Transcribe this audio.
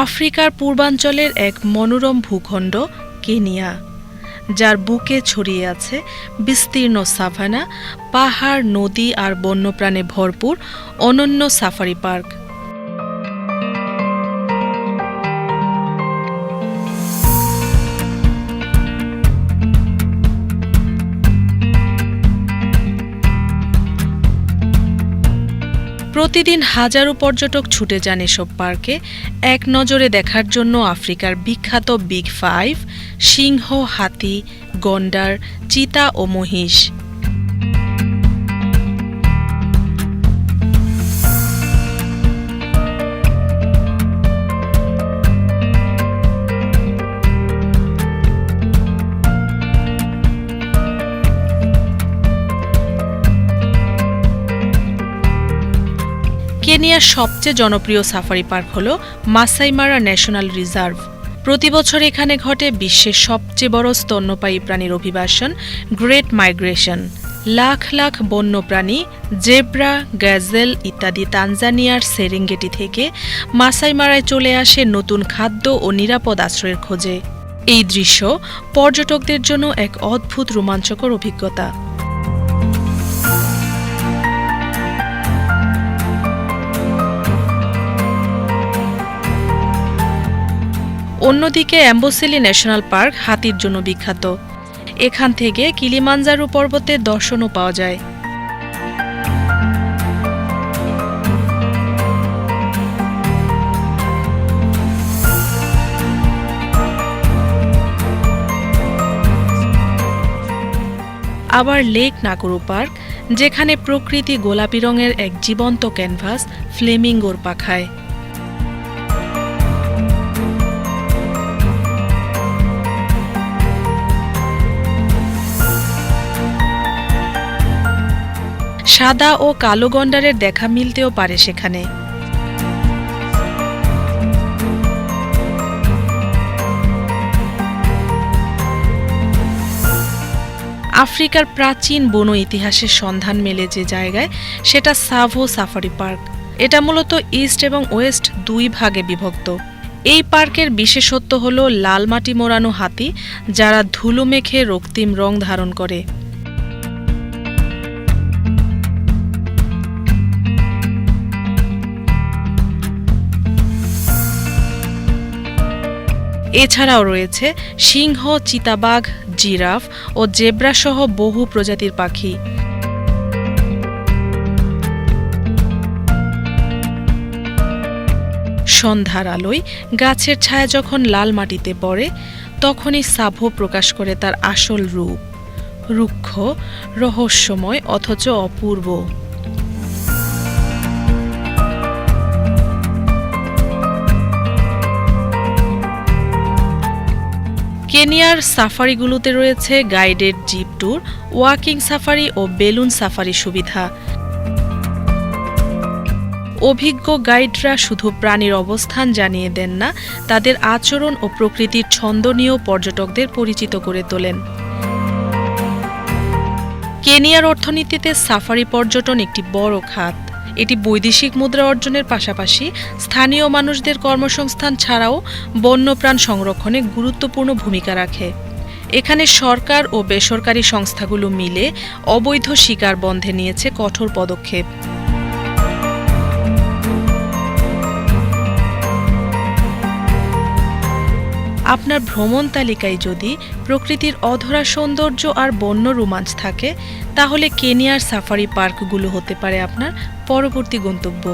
আফ্রিকার পূর্বাঞ্চলের এক মনোরম ভূখণ্ড কেনিয়া, যার বুকে ছড়িয়ে আছে বিস্তীর্ণ সাভানা, পাহাড়, নদী আর বন্যপ্রাণে ভরপুর অনন্য সাফারি পার্ক। প্রতিদিন হাজারো পর্যটক ছুটে যান এসব পার্কে এক নজরে দেখার জন্য আফ্রিকার বিখ্যাত বিগ ফাইভ: সিংহ, হাতি, গন্ডার, চিতা ও মহিষ। কেনিয়ার সবচেয়ে জনপ্রিয় সাফারি পার্ক হল মাসাই মারা ন্যাশনাল রিজার্ভ। প্রতি বছর এখানে ঘটে বিশ্বের সবচেয়ে বড় স্তন্যপায়ী প্রাণীর অভিবাসন, গ্রেট মাইগ্রেশন। লাখ লাখ বন্যপ্রাণী, জেব্রা, গ্যাজেল ইত্যাদি তানজানিয়ার সেরেঙ্গেটি থেকে মাসাই মারায় চলে আসে নতুন খাদ্য ও নিরাপদ আশ্রয়ের খোঁজে। এই দৃশ্য পর্যটকদের জন্য এক অদ্ভুত রোমাঞ্চকর অভিজ্ঞতা। অন্যদিকে অ্যাম্বোসেলি ন্যাশনাল পার্ক হাতির জন্য বিখ্যাত। এখান থেকে কিলিমানজারো পর্বতের দর্শনও পাওয়া যায়। আবার লেক নাকুরু পার্ক, যেখানে প্রকৃতি গোলাপি রঙের এক জীবন্ত ক্যানভাস ফ্লেমিঙ্গোর পাখায়। সাদা ও কালো গন্ডারের দেখা মিলতেও পারে সেখানে। আফ্রিকার প্রাচীন বন ইতিহাসের সন্ধান মেলে যে জায়গায়, সেটা সাভো সাফারি পার্ক। এটা মূলত ইস্ট এবং ওয়েস্ট দুই ভাগে বিভক্ত। এই পার্কের বিশেষত্ব হল লাল মাটি মোড়ানো হাতি, যারা ধুলো মেখে রক্তিম রং ধারণ করে। এছাড়াও রয়েছে সিংহ, চিতাবাঘ, জিরাফ ও জেব্রা সহ বহু প্রজাতির পাখি। সন্ধ্যার আলোয় গাছের ছায়া যখন লাল মাটিতে পড়ে, তখনই সাভো প্রকাশ করে তার আসল রূপ, রুক্ষ, রহস্যময় অথচ অপূর্ব। কেনিয়ার সাফারিগুলোতে রয়েছে guided jeep tour, walking safari ও বেলুন সাফারি সুবিধা। অভিজ্ঞ গাইডরা শুধু প্রাণীর অবস্থান জানিয়ে দেন না, তাদের আচরণ ও প্রকৃতির ছন্দ নিয়েও পর্যটকদের পরিচিত করে তোলেন। কেনিয়ার অর্থনীতিতে সাফারি পর্যটন একটি বড় খাত। এটি বৈদেশিক মুদ্রা অর্জনের পাশাপাশি স্থানীয় মানুষদের কর্মসংস্থান ছাড়াও বন্যপ্রাণ সংরক্ষণে গুরুত্বপূর্ণ ভূমিকা রাখে। এখানে সরকার ও বেসরকারি সংস্থাগুলো মিলে অবৈধ শিকার বন্ধে নিয়েছে কঠোর পদক্ষেপ। আপনার ভ্রমণ তালিকায় যদি প্রকৃতির অধরা সৌন্দর্য আর বন্য রোমাঞ্চ থাকে, তাহলে কেনিয়ার সাফারি পার্কগুলো হতে পারে আপনার পরবর্তী গন্তব্য।